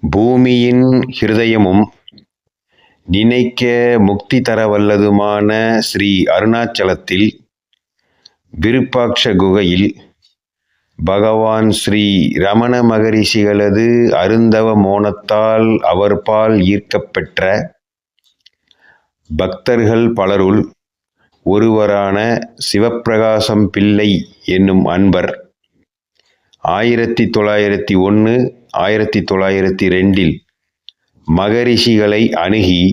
பூமியின் ஹிருதயமும் நினைக்க முக்தி தரவல்லதுமான ஸ்ரீ அருணாச்சலத்தில் விருப்பாக்ஷ குகையில் பகவான் ஸ்ரீ ரமண மகரிஷிகளது அருந்தவ மோனத்தால் அவர்பால் ஈர்க்கப்பெற்ற பக்தர்கள் பலருள் ஒருவரான சிவப்பிரகாசம் பிள்ளை என்னும் அன்பர் 1901, 1902 மகரிஷிகளை அணுகி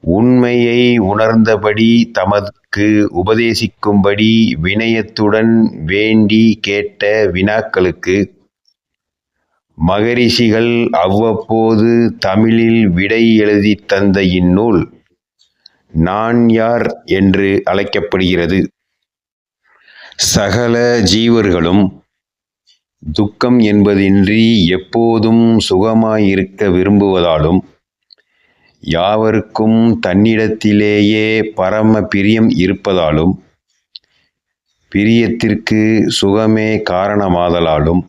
உண்மையை உணர்ந்தபடி தமக்கு உபதேசிக்கும்படி வினயத்துடன் வேண்டி கேட்ட வினாக்களுக்கு மகரிஷிகள் அவ்வப்போது தமிழில் விடை எழுதி தந்த இந்நூல் நான் யார் என்று அழைக்கப்படுகிறது. சகல ஜீவர்களும் துக்கம் என்பதின்றி எப்போதும் சுகமாயிருக்க விரும்புவதாலும் யாவருக்கும் தன்னிடத்திலேயே பரம பிரியம் இருப்பதாலும் பிரியத்திற்கு சுகமே காரணமாதலாலும்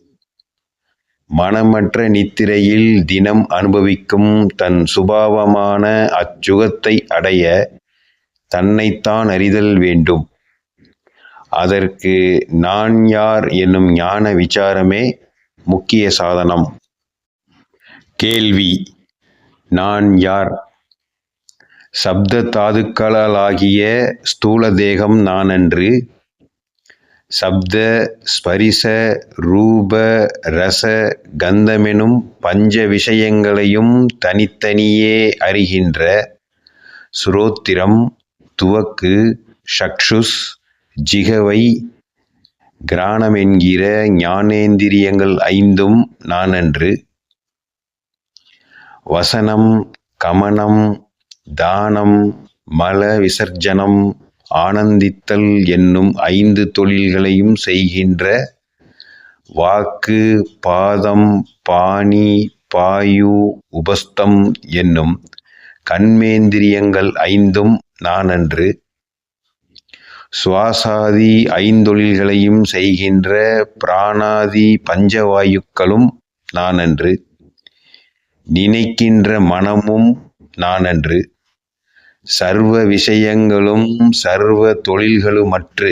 மனமற்ற நித்திரையில் தினம் அனுபவிக்கும் தன் சுபாவமான அச்சுகத்தை அடைய தன்னைத்தான் அறிதல் வேண்டும். அதற்கு நான் யார் என்னும் ஞான விசாரமே முக்கிய சாதனம். கேள்வி: நான் யார்? சப்த தாதுக்களாகிய ஸ்தூல தேகம் நானன்று. சப்த, ஸ்பரிச, ரூப, ரச, கந்தமெனும் பஞ்ச விஷயங்களையும் தனித்தனியே அறிகின்ற சுரோத்திரம், துவக்கு, சக்ஷுஸ், ஜிகவை, கிராணமென்கிற ஞானேந்திரியங்கள் ஐந்தும் நானன்று. வசனம், கமனம், தானம், மல விசர்ஜனம், ஆனந்தித்தல் என்னும் 5 தொழில்களையும் செய்கின்ற வாக்கு, பாதம், பாணி, பாயு, உபஸ்தம் என்னும் கண்மேந்திரியங்கள் ஐந்தும் நானன்று. சுவாசாதி 5 தொழில்களையும் செய்கின்ற பிராணாதி பஞ்சவாயுக்களும் நானன்று. நினைக்கின்ற மனமும் நானன்று. சர்வ விஷயங்களும் சர்வ தொழில்களுமற்று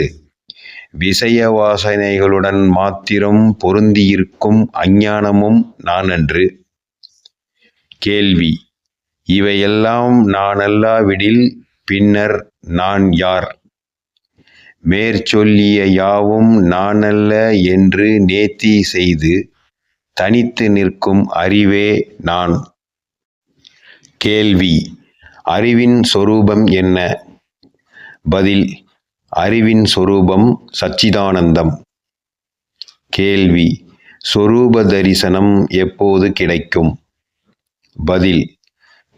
விஷய வாசனைகளுடன் மாத்திரம் பொருந்தியிருக்கும் அஞ்ஞானமும் நானன்று. கேள்வி: இவையெல்லாம் நானல்லாவிடில் பின்னர் நான் யார்? மேற்சொல்லிய யாவும் நானல்ல என்று நேர்த்தி செய்து தனித்து நிற்கும் அறிவே நான். கேள்வி: அறிவின் சொரூபம் என்ன? பதில்: அறிவின் சொரூபம் சச்சிதானந்தம். கேள்வி: சொரூப தரிசனம் எப்போது கிடைக்கும்? பதில்: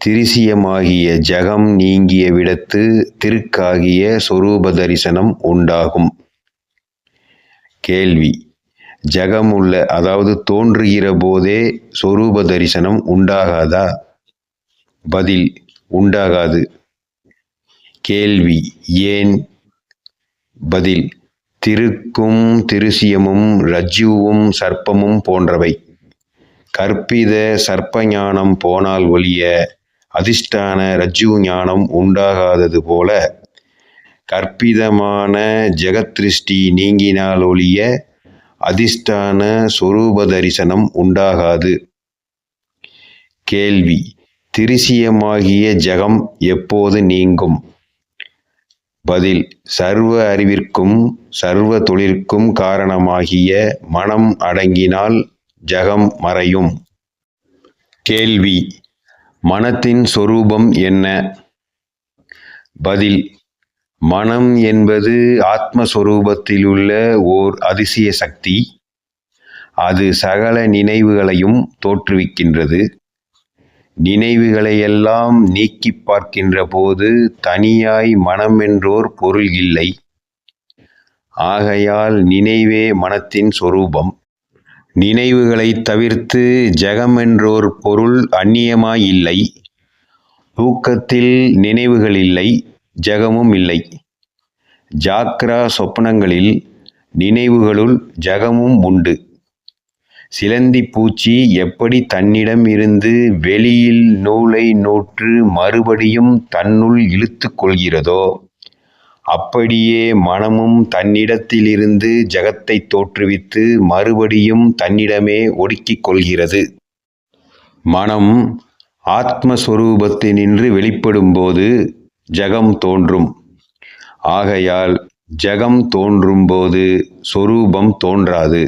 திரிசியமாகிய ஜகம் நீங்கிய விடத்து திருக்காகிய சொரூப தரிசனம் உண்டாகும். கேள்வி: ஜகமுள்ள அதாவது தோன்றுகிற போதே சொரூப தரிசனம் உண்டாகாதா? பதில்: உண்டாகாது. கேள்வி: ஏன்? பதில்: திருக்கும் திருசியமும் ரஜ்ஜுவும் சர்ப்பமும் போன்றவை. கற்பித சர்ப்ப ஞானம் போனால் ஒழிய அதிஷ்டான ரஜ்ஜு ஞானம் உண்டாகாதது போல கற்பிதமான ஜெகத்ருஷ்டி நீங்கினால் ஒழிய அதிஷ்டான சொரூப தரிசனம் உண்டாகாது. கேள்வி: திரிசியமாகிய ஜகம் எப்போது நீங்கும்? பதில்: சர்வ அறிவிற்கும் சர்வ தொழிற்கும் காரணமாகிய மனம் அடங்கினால் ஜகம் மறையும். கேள்வி: மனத்தின் சொரூபம் என்ன? பதில்: மனம் என்பது ஆத்மஸ்வரூபத்திலுள்ள ஓர் அதிசய சக்தி. அது சகல நினைவுகளையும் தோற்றுவிக்கின்றது. நினைவுகளையெல்லாம் நீக்கிப் பார்க்கின்ற போது தனியாய் மனமென்றோர் பொருள் இல்லை. ஆகையால் நினைவே மனத்தின் சொரூபம். நினைவுகளைத் தவிர்த்து ஜகமென்றோர் பொருள் அந்நியமாய் இல்லை. தூக்கத்தில் நினைவுகள் இல்லை, ஜகமும் இல்லை. ஜாக்ரா சொப்பனங்களில் நினைவுகளுள் ஜகமும் உண்டு. சிலந்தி பூச்சி எப்படி தன்னிடம் இருந்து வெளியில் நூலை நூற்று மறுபடியும் தன்னுள் இழுத்து கொள்கிறதோ, அப்படியே மனமும் தன்னிடத்திலிருந்து ஜகத்தை தோற்றுவித்து மறுபடியும் தன்னிடமே ஒடுக்கிக் கொள்கிறது. மனம் ஆத்மஸ்வரூபத்தினின்று வெளிப்படும்போது ஜகம் தோன்றும். ஆகையால் ஜகம் தோன்றும்போது சொரூபம் தோன்றாது.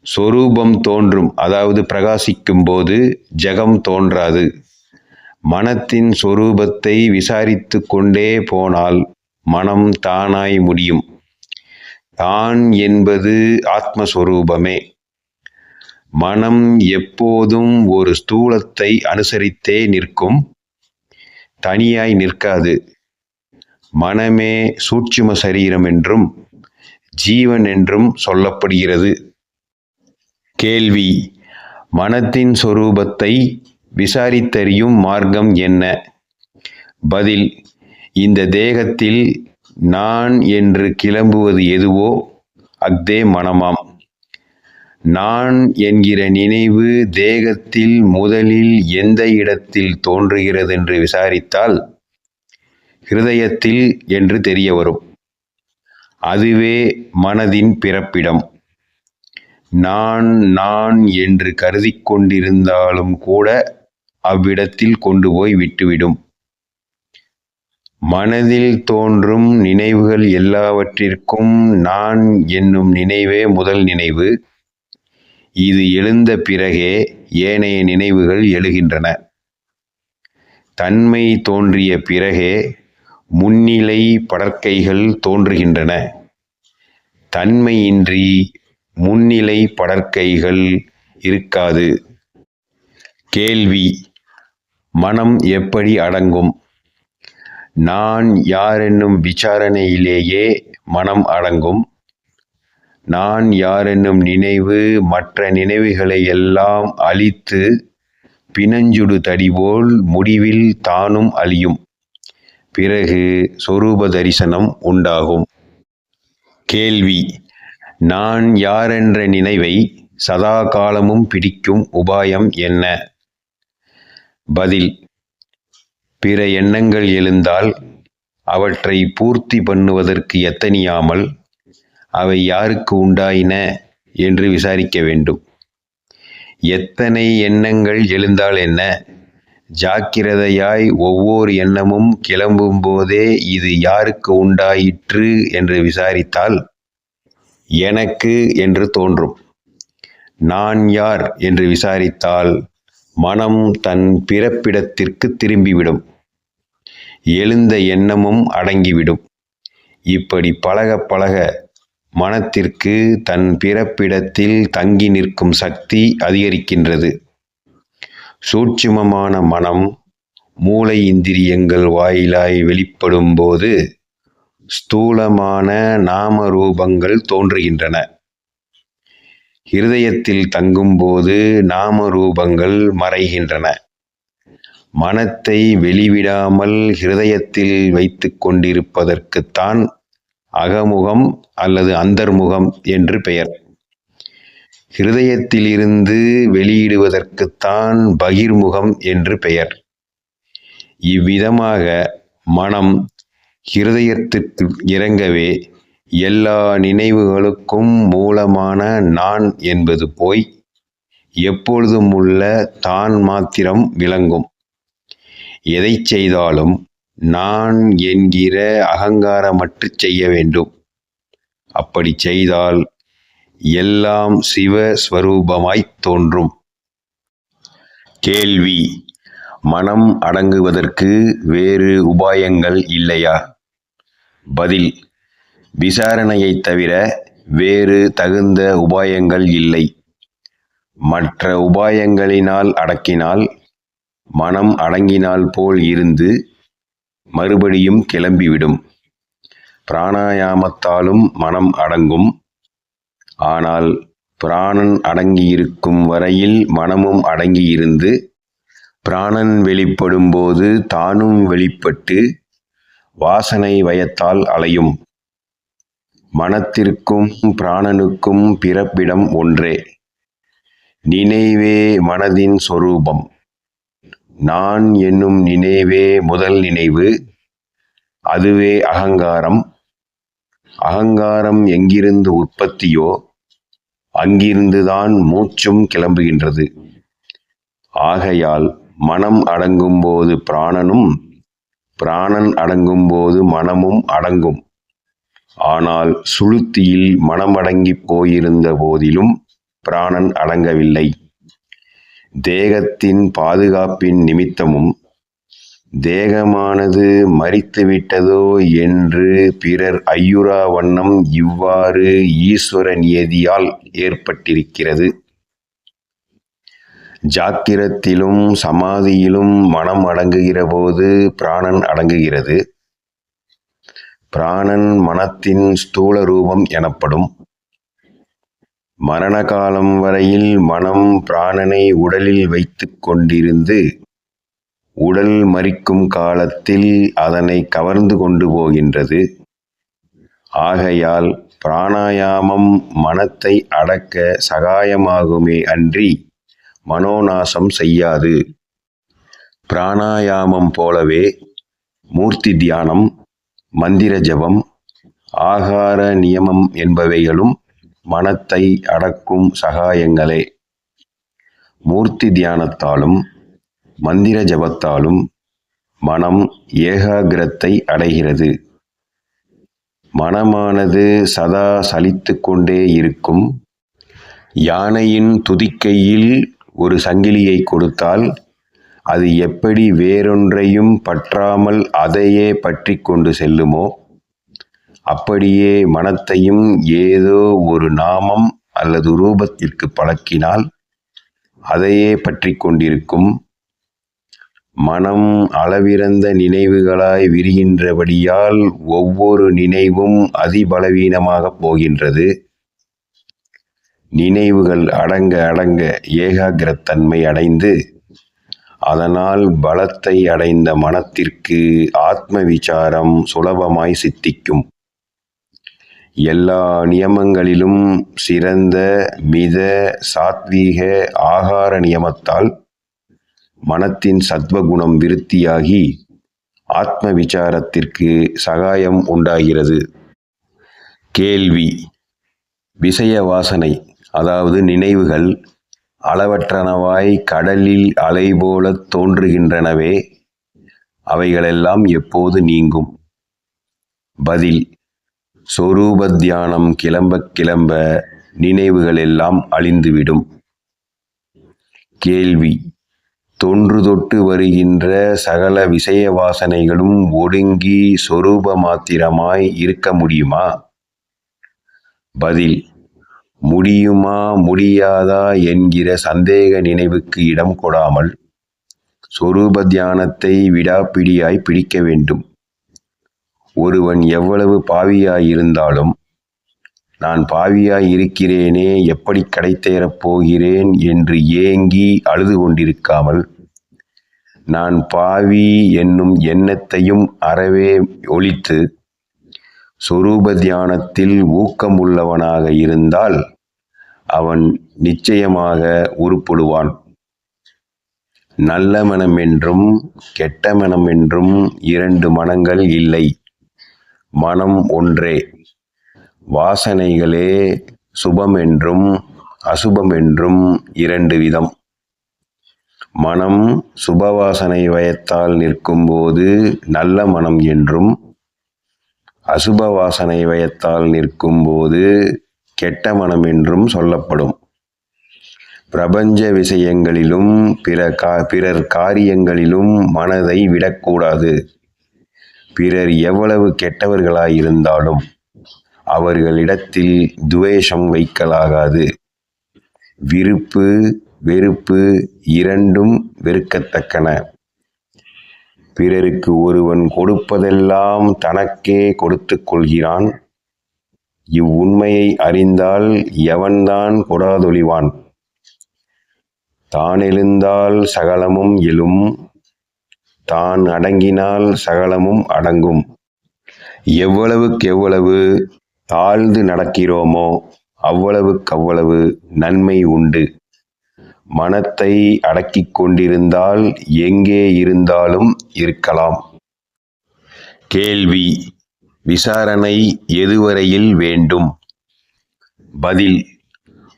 சொரூபம் தோன்றும், அதாவது பிரகாசிக்கும் போது ஜகம் தோன்றாது. மனத்தின் சொரூபத்தை விசாரித்து கொண்டே போனால் மனம் தானாய் முடியும். தான் என்பது ஆத்மஸ்வரூபமே. மனம் எப்போதும் ஒரு ஸ்தூலத்தை அனுசரித்தே நிற்கும், தனியாய் நிற்காது. மனமே சூட்சும சரீரம் என்றும் ஜீவன் என்றும் சொல்லப்படுகிறது. கேள்வி: மனத்தின் சொரூபத்தை விசாரித்தறியும் மார்க்கம் என்ன? பதில்: இந்த தேகத்தில் நான் என்று கிளம்புவது எதுவோ அஃதே மனமாம். நான் என்கிற நினைவு தேகத்தில் முதலில் எந்த இடத்தில் தோன்றுகிறதென்று விசாரித்தால் ஹிருதயத்தில் என்று தெரிய வரும். அதுவே மனதின் பிறப்பிடம். நான் நான் என்று கருதி கொண்டிருந்தாலும் கூட அவ்விடத்தில் கொண்டு போய் விட்டுவிடும். மனதில் தோன்றும் நினைவுகள் எல்லாவற்றிற்கும் நான் என்னும் நினைவே முதல் நினைவு. இது எழுந்த பிறகே ஏனைய நினைவுகள் எழுகின்றன. தன்மை தோன்றிய பிறகே முன்னிலை படர்க்கைகள் தோன்றுகின்றன. தன்மையின்றி முன்னிலை படர்க்கைகள் இருக்காது. கேள்வி: மனம் எப்படி அடங்கும்? நான் யாரென்னும் விசாரணையிலேயே மனம் அடங்கும். நான் யாரென்னும் நினைவு மற்ற நினைவுகளை எல்லாம் அழித்து பிணஞ்சுடு தடிபோல் முடிவில் தானும் அழியும். பிறகு சொரூப தரிசனம் உண்டாகும். கேள்வி: நான் யாரென்ற நினைவை சதா காலமும் பிடிக்கும் உபாயம் என்ன? பதில்: பிற எண்ணங்கள் எழுந்தால் அவற்றை பூர்த்தி பண்ணுவதற்கு எத்தனியாமல் அவை யாருக்கு உண்டாயின என்று விசாரிக்க வேண்டும். எத்தனை எண்ணங்கள் எழுந்தால் என்ன? ஜாக்கிரதையாய் ஒவ்வொரு எண்ணமும் கிளம்பும் போதே இது யாருக்கு உண்டாயிற்று என்று விசாரித்தால் எனக்கு என்று தோன்றும். நான் யார் என்று விசாரித்தால் மனம் தன் பிறப்பிடத்திற்கு திரும்பிவிடும். எழுந்த எண்ணமும் அடங்கிவிடும். இப்படி பழக பழக மனத்திற்கு தன் பிறப்பிடத்தில் தங்கி நிற்கும் சக்தி அதிகரிக்கின்றது. சூட்சுமமான மனம் மூளை இந்திரியங்கள் வாயிலாய் வெளிப்படும் போது ஸ்தூலமான நாம ரூபங்கள் தோன்றுகின்றன. ஹிருதயத்தில் தங்கும்போது நாம ரூபங்கள் மறைகின்றன. மனத்தை வெளிவிடாமல் ஹிருதயத்தில் வைத்து கொண்டிருப்பதற்குத்தான் அகமுகம் அல்லது அந்தர்முகம் என்று பெயர். ஹிருதயத்திலிருந்து வெளியிடுவதற்குத்தான் பகிர்முகம் என்று பெயர். இவ்விதமாக மனம் ஹிருதயத்திற்கு இறங்கவே எல்லா நினைவுகளுக்கும் மூலமான நான் என்பது போய் எப்பொழுதும் உள்ள தான் மாத்திரம் விளங்கும். எதை செய்தாலும் நான் என்கிற அகங்காரமற்று செய்ய வேண்டும். அப்படி செய்தால் எல்லாம் சிவஸ்வரூபமாய்த் தோன்றும். கேள்வி: மனம் அடங்குவதற்கு வேறு உபாயங்கள் இல்லையா? பதில்: விசாரணையைத் தவிர வேறு தகுந்த உபாயங்கள் இல்லை. மற்ற உபாயங்களினால் அடக்கினால் மனம் அடங்கினால் போல் இருந்து மறுபடியும் கிளம்பிவிடும். பிராணாயாமத்தாலும் மனம் அடங்கும். ஆனால் பிராணன் அடங்கியிருக்கும் வரையில் மனமும் அடங்கியிருந்து பிராணன் வெளிப்படும் போது தானும் வெளிப்பட்டு வாசனை வயத்தால் அலையும். மனத்திற்கும் பிராணனுக்கும் பிறப்பிடம் ஒன்றே. நினைவே மனதின் சொரூபம். நான் என்னும் நினைவே முதல் நினைவு. அதுவே அகங்காரம். அகங்காரம் எங்கிருந்து உற்பத்தியோ அங்கிருந்துதான் மூச்சும் கிளம்புகின்றது. ஆகையால் மனம் அடங்கும்போது பிராணனும், பிராணன் அடங்கும்போது மனமும் அடங்கும். ஆனால் சுளுத்தியில் மனமடங்கிப் போயிருந்த போதிலும் பிராணன் அடங்கவில்லை. தேகத்தின் பாதுகாப்பின் நிமித்தமும் தேகமானது மரித்துவிட்டதோ என்று பிறர் ஐயுறா வண்ணம் இவ்வாறு ஈஸ்வர நியதியால் ஏற்பட்டிருக்கிறது. ஜாக்கிரத்திலும் சமாதியிலும் மனம் அடங்குகிற போது பிராணன் அடங்குகிறது. பிராணன் மனத்தின் ஸ்தூல ரூபம் எனப்படும். மரண காலம் வரையில் மனம் பிராணனை உடலில் வைத்து கொண்டிருந்து உடல் மரிக்கும் காலத்தில் அதனை கவர்ந்து கொண்டு போகின்றது. ஆகையால் பிராணாயாமம் மனத்தை அடக்க சகாயமாகுமே அன்றி மனோநாசம் செய்யாது. பிராணாயாமம் போலவே மூர்த்தி தியானம், மந்திர ஜபம், ஆகார நியமம் என்பவைகளும் மனத்தை அடக்கும் சகாயங்களே. மூர்த்தி தியானத்தாலும் மந்திர ஜபத்தாலும் மனம் ஏகாகிரத்தை அடைகிறது. மனமானது சதா சலித்து கொண்டே இருக்கும். யானையின் துதிக்கையில் ஒரு சங்கிலியை கொடுத்தால் அது எப்படி வேறொன்றையும் பற்றாமல் அதையே பற்றி கொண்டு செல்லுமோ, அப்படியே மனத்தையும் ஏதோ ஒரு நாமம் அல்லது ரூபத்திற்கு பழக்கினால் அதையே பற்றி கொண்டிருக்கும். மனம் அளவிறந்த நினைவுகளாய் விரிகின்றபடியால் ஒவ்வொரு நினைவும் அதிபலவீனமாகப் போகின்றது. நினைவுகள் அடங்க அடங்க ஏகாகிரத்தன்மை அடைந்து அதனால் பலத்தை அடைந்த மனத்திற்கு ஆத்ம விசாரம் சுலபமாய் சித்திக்கும். எல்லா நியமங்களிலும் சிறந்த மித சாத்வீக ஆகார நியமத்தால் மனத்தின் சத்வகுணம் விருத்தியாகி ஆத்ம விசாரத்திற்கு சகாயம் உண்டாகிறது. கேள்வி: விஷய வாசனை அதாவது நினைவுகள் அளவற்றனவாய் கடலில் அலை போல தோன்றுகின்றனவே, அவைகளெல்லாம் எப்போது நீங்கும்? பதில்: சொரூப தியானம் கிளம்ப கிளம்ப நினைவுகள் எல்லாம் அழிந்துவிடும். கேள்வி: தொன்று தொட்டு வருகின்ற சகல விஷய வாசனைகளும் ஒடுங்கி சொரூப மாத்திரமாய் இருக்க முடியுமா? பதில்: முடியுமா முடியாதா என்கிற சந்தேக நினைவுக்கு இடம் கொடாமல் சொரூப தியானத்தை விடாப்பிடியாய் பிடிக்க வேண்டும். ஒருவன் எவ்வளவு பாவியாயிருந்தாலும் நான் பாவியாய் இருக்கிறேனே, எப்படி கடை தேரப் போகிறேன் என்று ஏங்கி அழுது கொண்டிருக்காமல் நான் பாவி என்னும் எண்ணத்தையும் அறவே ஒழித்து சொரூப தியானத்தில் ஊக்கமுள்ளவனாக இருந்தால் அவன் நிச்சயமாக உருப்படுவான். நல்ல மனம் என்றும் கெட்ட மனம் என்றும் இரண்டு மனங்கள் இல்லை, மனம் ஒன்றே. வாசனைகளே சுபம் என்றும் அசுபம் என்றும் இரண்டு விதம். மனம் சுபவாசனை வயத்தால் நிற்கும்போது நல்ல மனம் என்றும், அசுப வாசனை வயத்தால் நிற்கும்போது கெட்ட மனம் என்றும் சொல்லப்படும். பிரபஞ்ச விஷயங்களிலும் பிறர் காரியங்களிலும் மனதை விடக்கூடாது. பிறர் எவ்வளவு கெட்டவர்களாயிருந்தாலும் அவர்களிடத்தில் துவேஷம் வைக்கலாகாது. விருப்பு வெறுப்பு இரண்டும் வெறுக்கத்தக்கன. பிறருக்கு ஒருவன் கொடுப்பதெல்லாம் தனக்கே கொடுத்து கொள்கிறான். இவ்வுண்மையை அறிந்தால் எவன்தான் கொடாதொழிவான்? தான் எழுந்தால் சகலமும் எழும், தான் அடங்கினால் சகலமும் அடங்கும். எவ்வளவுக்கெவ்வளவு தாழ்ந்து நடக்கிறோமோ அவ்வளவுக்கவ்வளவு நன்மை உண்டு. மனத்தை அடக்கிக் கொண்டிருந்தால் எங்கே இருந்தாலும் இருக்கலாம். கேள்வி: விசாரணை எதுவரையில் வேண்டும்? பதில்: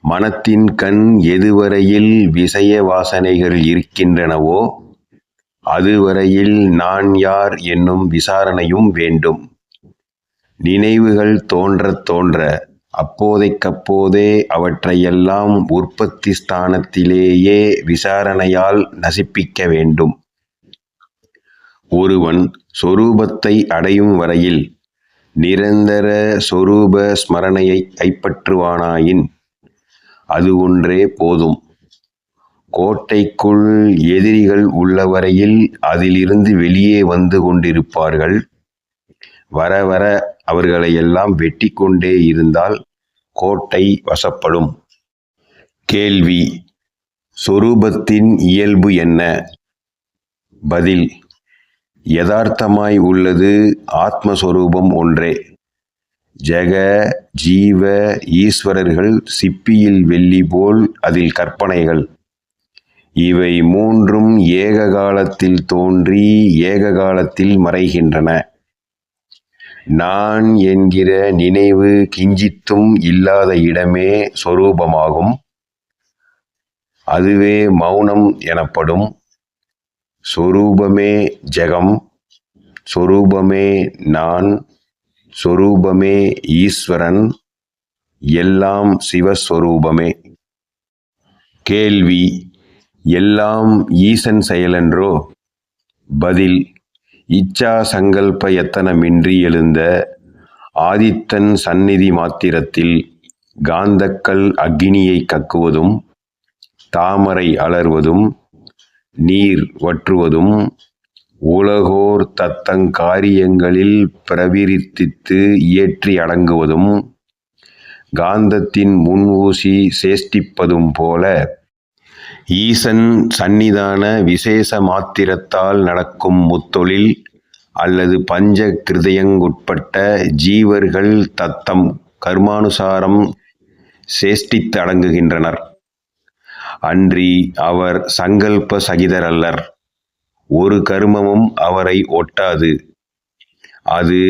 மனத்தின் கண் எதுவரையில் விஷய வாசனைகள் இருக்கின்றனவோ அதுவரையில் நான் யார் என்னும் விசாரணையும் வேண்டும். நினைவுகள் தோன்றத் தோன்ற அப்போதைக்கப்போதே அவற்றையெல்லாம் உற்பத்தி ஸ்தானத்திலேயே விசாரணையால் நசிப்பிக்க வேண்டும். ஒருவன் சொரூபத்தை அடையும் வரையில் நிரந்தர சொரூப ஸ்மரணையை கைப்பற்றுவானாயின் அது ஒன்றே போதும். கோட்டைக்குள் எதிரிகள் உள்ளவரையில் அதிலிருந்து வெளியே வந்து கொண்டிருப்பார்கள். வர வர அவர்களையெல்லாம் வெட்டி கொண்டே இருந்தால் கோட்டை வசப்படும். கேள்வி: சொரூபத்தின் இயல்பு என்ன? பதில்: யதார்த்தமாய் உள்ளது ஆத்மஸ்வரூபம் ஒன்றே. ஜெக, ஜீவ, ஈஸ்வரர்கள் சிப்பியில் வெள்ளி போல் அதில் கற்பனைகள். இவை மூன்றும் ஏக காலத்தில் தோன்றி ஏக காலத்தில் மறைகின்றன. நான் என்கிற நினைவு கிஞ்சித்தும் இல்லாத இடமே சொரூபமாகும். அதுவே மௌனம் எனப்படும். சொரூபமே ஜெகம், சொரூபமே நான், சொரூபமே ஈஸ்வரன், எல்லாம் சிவஸ்வரூபமே. கேள்வி: எல்லாம் ஈசன் செயலன்றோ? பதில்: இச்சா சங்கல்ப யத்தனமின்றி எழுந்த ஆதித்தன் சந்நிதி மாத்திரத்தில் காந்தக்கல் அக்கினியை கக்குவதும், தாமரை அலர்வதும், நீர் வற்றுவதும், உலகோர் தத்தங் காரியங்களில் பிரவிரித்தித்து இயற்றி அடங்குவதும், காந்தத்தின் முன் ஊசி சேஷ்டிப்பதும் போல ஈசன் சந்நிதான விசேஷ மாத்திரத்தால் நடக்கும் முத்தொழில் அல்லது பஞ்ச கிருதயங்குட்பட்ட ஜீவர்கள் தத்தம் கர்மானுசாரம் சேஷ்டித்து அடங்குகின்றனர். அன்றி அவர் சங்கல்ப சகிதரல்லர். ஒரு கர்மமும் அவரை ஒட்டாது. அது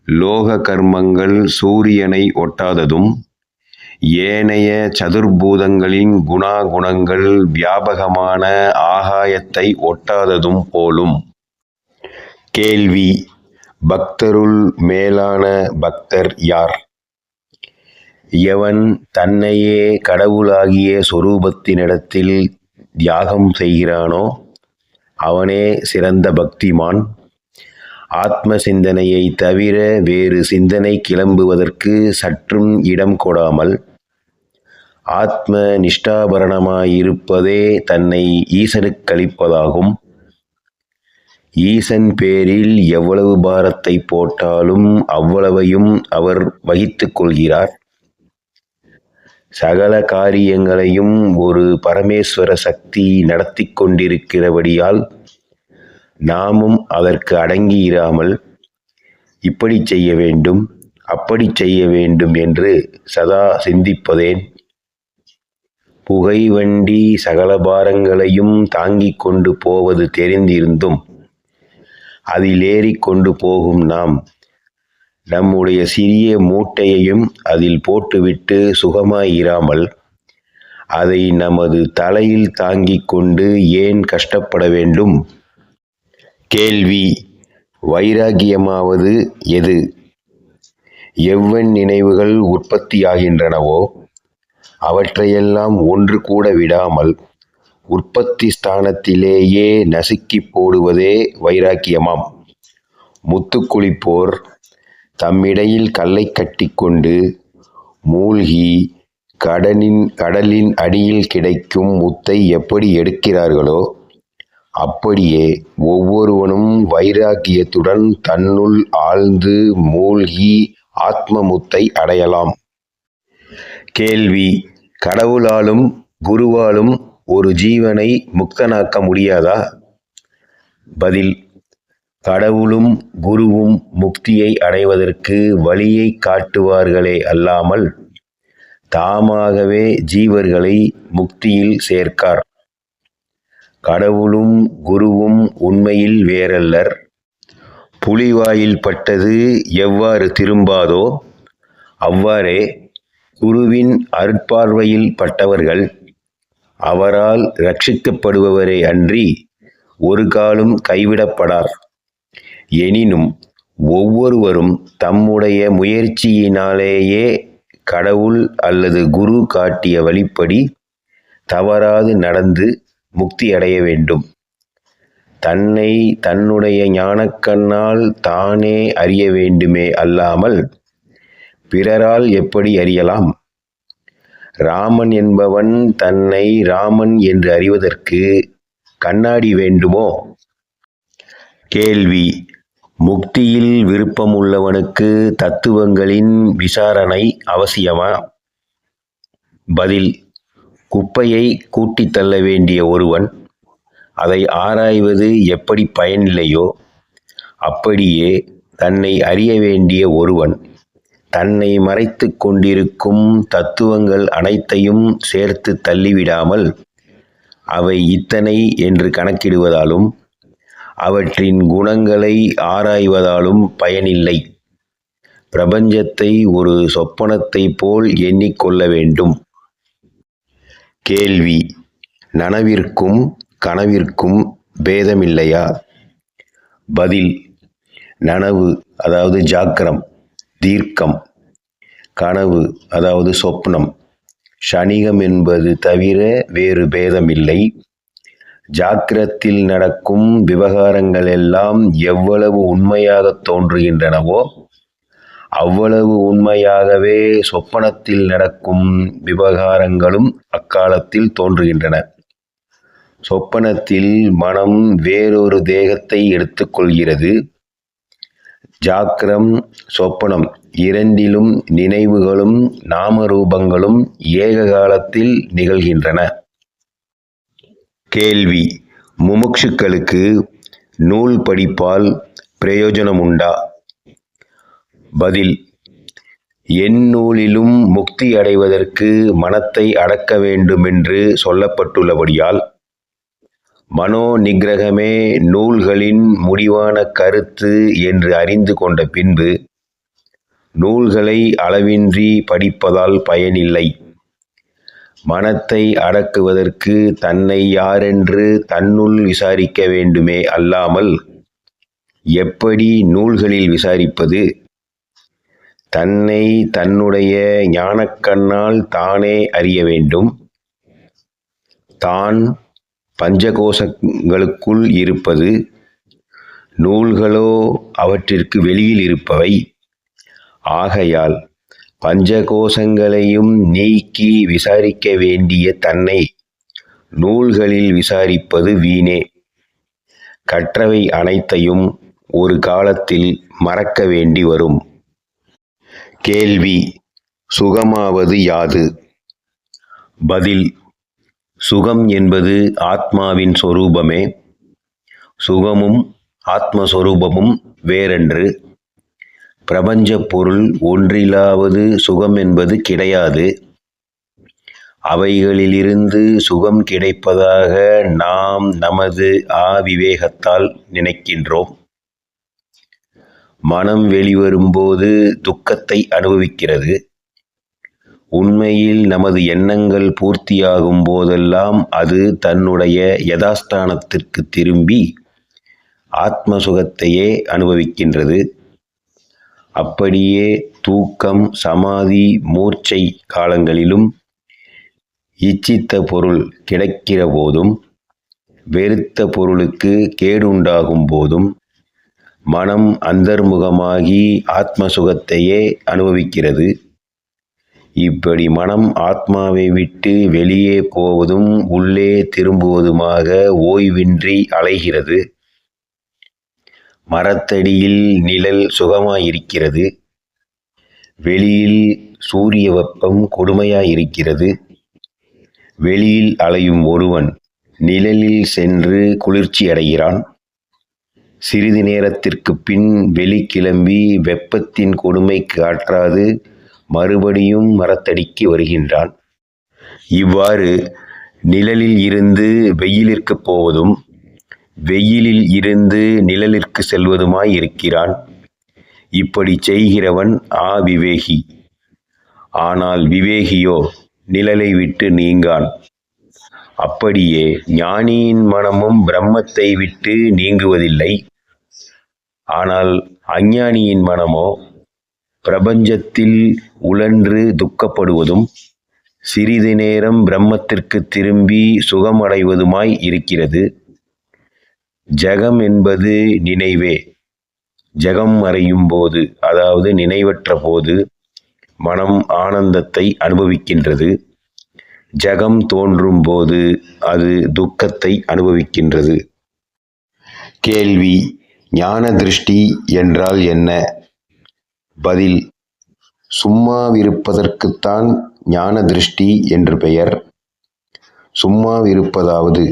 லோக கர்மங்கள் சூரியனை ஒட்டாததும், ஏனைய சதுர்பூதங்களின் குணாகுணங்கள் வியாபகமான ஆகாயத்தை ஒட்டாததும் போலும். கேள்வி: பக்தருள் மேலான பக்தர் யார்? எவன் தன்னையே கடவுளாகிய சொரூபத்தினிடத்தில் தியாகம் செய்கிறானோ அவனே சிறந்த பக்திமான். ஆத்ம சிந்தனையை தவிர வேறு சிந்தனை கிளம்புவதற்கு சற்றும் இடம் கொடாமல் ஆத்ம நிஷ்டாபரணமாயிருப்பதே தன்னை ஈசனுக்களிப்பதாகும். ஈசன் பேரில் எவ்வளவு பாரத்தை போட்டாலும் அவ்வளவையும் அவர் வகித்துக் கொள்கிறார். சகல காரியங்களையும் ஒரு பரமேஸ்வர சக்தி நடத்தி கொண்டிருக்கிறபடியால் நாமும் அதற்கு அடங்கியிராமல் இப்படி செய்ய வேண்டும், அப்படி செய்ய வேண்டும் என்று சதா சிந்திப்பதேன்? புகை வண்டி சகல பாரங்களையும் தாங்கிக் கொண்டு போவது தெரிந்திருந்தும் அதில் ஏறிக்கொண்டு போகும் நாம் நம்முடைய சிறிய மூட்டையையும் அதில் போட்டுவிட்டு சுகமாயிராமல் அதை நமது தலையில் தாங்கிக் கொண்டு ஏன் கஷ்டப்பட வேண்டும்? கேள்வி: வைராகியமாவது எது? எவ்வன் நினைவுகள் உற்பத்தியாகின்றனவோ அவற்றையெல்லாம் ஒன்று கூட விடாமல் உற்பத்தி ஸ்தானத்திலேயே நசுக்கி போடுவதே வைராக்கியமாம். முத்துக்குளிப்போர் தம்மிடையில் கல்லை கட்டிக்கொண்டு மூழ்கி கடலின் அடியில் கிடைக்கும் முத்தை எப்படி எடுக்கிறார்களோ அப்படியே ஒவ்வொருவனும் வைராக்கியத்துடன் தன்னுள் ஆழ்ந்து மூழ்கி ஆத்ம முத்தை அடையலாம். கேள்வி: கடவுளாலும் குருவாலும் ஒரு ஜீவனை முக்தனாக்க முடியாதா? பதில்: கடவுளும் குருவும் முக்தியை அடைவதற்கு வழியை காட்டுவார்களே அல்லாமல் தாமாகவே ஜீவர்களை முக்தியில் சேர்க்கார். கடவுளும் குருவும் உண்மையில் வேறல்லர். புலிவாயில் பட்டது எவ்வாறு திரும்பாதோ அவ்வாறே குருவின் அருட்பார்வையில் பட்டவர்கள் அவரால் இரட்சிக்கப்படுபவரே அன்றி ஒரு காலும் கைவிடப்படார். எனினும் ஒவ்வொருவரும் தம்முடைய முயற்சியினாலேயே கடவுள் அல்லது குரு காட்டிய வழிப்படி தவறாது நடந்து முக்தியடைய வேண்டும். தன்னை தன்னுடைய ஞானக்கண்ணால் தானே அறிய வேண்டுமே அல்லாமல் பிறரால் எப்படி அறியலாம்? ராமன் என்பவன் தன்னை ராமன் என்று அறிவதற்கு கண்ணாடி வேண்டுமோ? கேள்வி: முக்தியில் விருப்பமுள்ளவனுக்கு தத்துவங்களின் விசாரணை அவசியமா? பதில்: குப்பையை கூட்டித் தள்ள வேண்டிய ஒருவன் அதை ஆராய்வது எப்படி பயனில்லையோ அப்படியே தன்னை அறிய வேண்டிய ஒருவன் தன்னை மறைத்து கொண்டிருக்கும் தத்துவங்கள் அனைத்தையும் சேர்த்து தள்ளிவிடாமல் அவை இத்தனை என்று கணக்கிடுவதாலும் அவற்றின் குணங்களை ஆராய்வதாலும் பயனில்லை. பிரபஞ்சத்தை ஒரு சொப்பனத்தை போல் எண்ணிக்கொள்ள வேண்டும். கேள்வி: நனவிற்கும் கனவிற்கும் பேதமில்லையா? பதில்: நனவு அதாவது ஜாக்கிரம், தீர்க்கம், கனவு அதாவது சொப்னம், ஷணிகம் என்பது தவிர வேறு பேதமில்லை. ஜாக்கிரத்தில் நடக்கும் விவகாரங்கள் எல்லாம் எவ்வளவு உண்மையாக தோன்றுகின்றனவோ அவ்வளவு உண்மையாகவே சொப்பனத்தில் நடக்கும் விவகாரங்களும் அக்காலத்தில் தோன்றுகின்றன. சொப்பனத்தில் மனம் வேறொரு தேகத்தை எடுத்துக்கொள்கிறது. ஜாக்கிரம், சொப்பனம் இரண்டிலும் நினைவுகளும் நாமரூபங்களும் ஏக காலத்தில் நிகழ்கின்றன. கேள்வி: முமுட்சுக்களுக்கு நூல் படிப்பால் பிரயோஜனமுண்டா? பதில்: எந்நூலிலும் முக்தி அடைவதற்கு மனத்தை அடக்க வேண்டுமென்று சொல்லப்பட்டுள்ளபடியால் மனோ நிக்கிரகமே நூல்களின் முடிவான கருத்து என்று அறிந்து கொண்ட பின்பு நூல்களை அளவின்றி படிப்பதால் பயனில்லை. மனத்தை அடக்குவதற்கு தன்னை யாரென்று தன்னுள் விசாரிக்க வேண்டுமே அல்லாமல் எப்படி நூல்களில் விசாரிப்பது? தன்னை தன்னுடைய ஞானக்கண்ணால் தானே அறிய வேண்டும். தான் பஞ்சகோசங்களுக்குள் இருப்பது, நூல்களோ அவற்றிற்கு வெளியில் இருப்பவை. ஆகையால் பஞ்சகோசங்களையும் நீக்கி விசாரிக்க வேண்டிய தன்னை நூல்களில் விசாரிப்பது வீணே. கற்றவை அனைத்தையும் ஒரு காலத்தில் மறக்க வேண்டி வரும். கேள்வி: சுகமாவது யாது? பதில்: சுகம் என்பது ஆத்மாவின் சொரூபமே. சுகமும் ஆத்மஸ்வரூபமும் வேறென்று. பிரபஞ்ச பொருள் ஒன்றிலாவது சுகம் என்பது கிடையாது. அவைகளிலிருந்து சுகம் கிடைப்பதாக நாம் நமது ஆவிவேகத்தால் நினைக்கின்றோம். மனம் வெளிவரும்போது துக்கத்தை அனுபவிக்கிறது. உண்மையில் நமது எண்ணங்கள் பூர்த்தியாகும் போதெல்லாம் அது தன்னுடைய யதாஸ்தானத்திற்கு திரும்பி ஆத்ம சுகத்தையே அனுபவிக்கின்றது. அப்படியே தூக்கம், சமாதி, மூர்ச்சை காலங்களிலும் இச்சித்த பொருள் கிடைக்கிற போதும் வெறுத்த பொருளுக்கு கேடுண்டாகும் போதும் மனம் அந்தர்முகமாகி ஆத்ம சுகத்தையே அனுபவிக்கிறது. இப்படி மனம் ஆத்மாவை விட்டு வெளியே போவதும் உள்ளே திரும்புவதுமாக ஓய்வின்றி அலைகிறது. மரத்தடியில் நிழல் சுகமாயிருக்கிறது. வெளியில் சூரிய வெப்பம் கொடுமையாயிருக்கிறது. வெளியில் அலையும் ஒருவன் நிழலில் சென்று குளிர்ச்சி அடைகிறான். சிறிது நேரத்திற்கு பின் வெளி கிளம்பி வெப்பத்தின் கொடுமைக்கு ஆற்றாது மறுபடியும் மரத்தடிக்கு வருகின்றான். இவ்வாறு நிழலில் இருந்து வெயிலிற்கு போவதும் வெயிலில் இருந்து நிழலிற்கு செல்வதுமாய் இருக்கிறான். இப்படி செய்கிறவன் அவிவேகி. ஆனால் விவேகியோ நிழலை விட்டு நீங்கான். அப்படியே ஞானியின் மனமும் பிரம்மத்தை விட்டு நீங்குவதில்லை. ஆனால் அஞ்ஞானியின் மனமோ பிரபஞ்சத்தில் உழன்று துக்கப்படுவதும் சிறிது நேரம் பிரம்மத்திற்கு திரும்பி சுகமடைவதுமாய் இருக்கிறது. ஜகம் என்பது நினைவே. ஜகம் மறையும் போது, அதாவது நினைவற்ற போது, மனம் ஆனந்தத்தை அனுபவிக்கின்றது. ஜகம் தோன்றும் போது அது துக்கத்தை அனுபவிக்கின்றது. கேள்வி: ஞான திருஷ்டி என்றால் என்ன? பதில்: சும்மாவிருப்பதற்குத்தான் ஞான திருஷ்டி என்று பெயர். சும்மாவிருப்பதாவது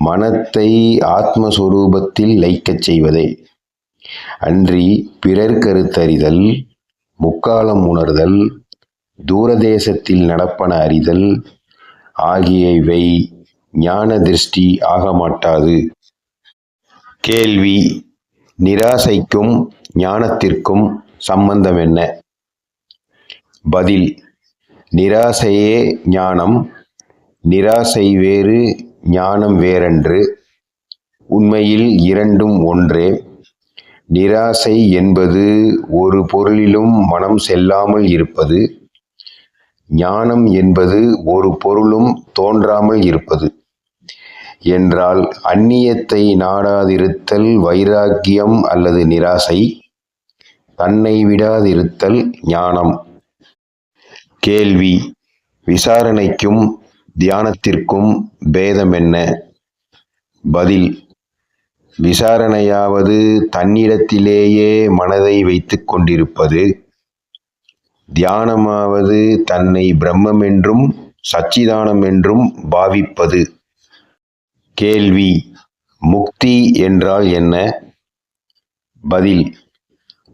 மனத்தை ஆத்மஸ்வரூபத்தில் லயிக்கச் செய்வதே அன்றி பிறர் கருத்தறிதல், முக்காலம் உணர்தல், தூரதேசத்தில் நடப்பன அறிதல் ஆகியவை ஞான திருஷ்டி ஆகமாட்டாது. கேள்வி: நிராசைக்கும் ஞானத்திற்கும் சம்பந்தம் என்ன? பதில்: நிராசையே ஞானம். நிராசை வேறு, ஞானம் வேறன்று. உண்மையில் இரண்டும் ஒன்றே. நிராசை என்பது ஒரு பொருளிலும் மனம் செல்லாமல் இருப்பது. ஞானம் என்பது ஒரு பொருளும் தோன்றாமல் இருப்பது. என்றால் அந்நியத்தை நாடாதிருத்தல் வைராக்கியம் அல்லது நிராசை. தன்னை விடாதிருத்தல் ஞானம். கேள்வி: விசாரணைக்கும் தியானத்திற்கும் பேதம் என்ன? பதில்: விசாரணையாவது தன்னிடத்திலேயே மனதை வைத்துக் கொண்டிருப்பது. தியானமாவது தன்னை பிரம்மமென்றும் சச்சிதானமென்றும் பாவிப்பது. கேள்வி: முக்தி என்றால் என்ன? பதில்: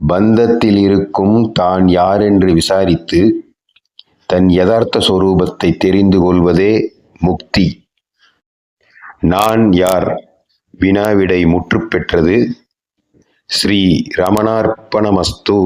பந்தத்தில் இருக்கும் தான் யாரென்று விசாரித்து தன் யதார்த்த சொரூபத்தை தெரிந்து கொள்வதே முக்தி. நான் யார்? வினாவிடை முற்றுப் பெற்றது. ஸ்ரீ ரமணார்ப்பணமஸ்து.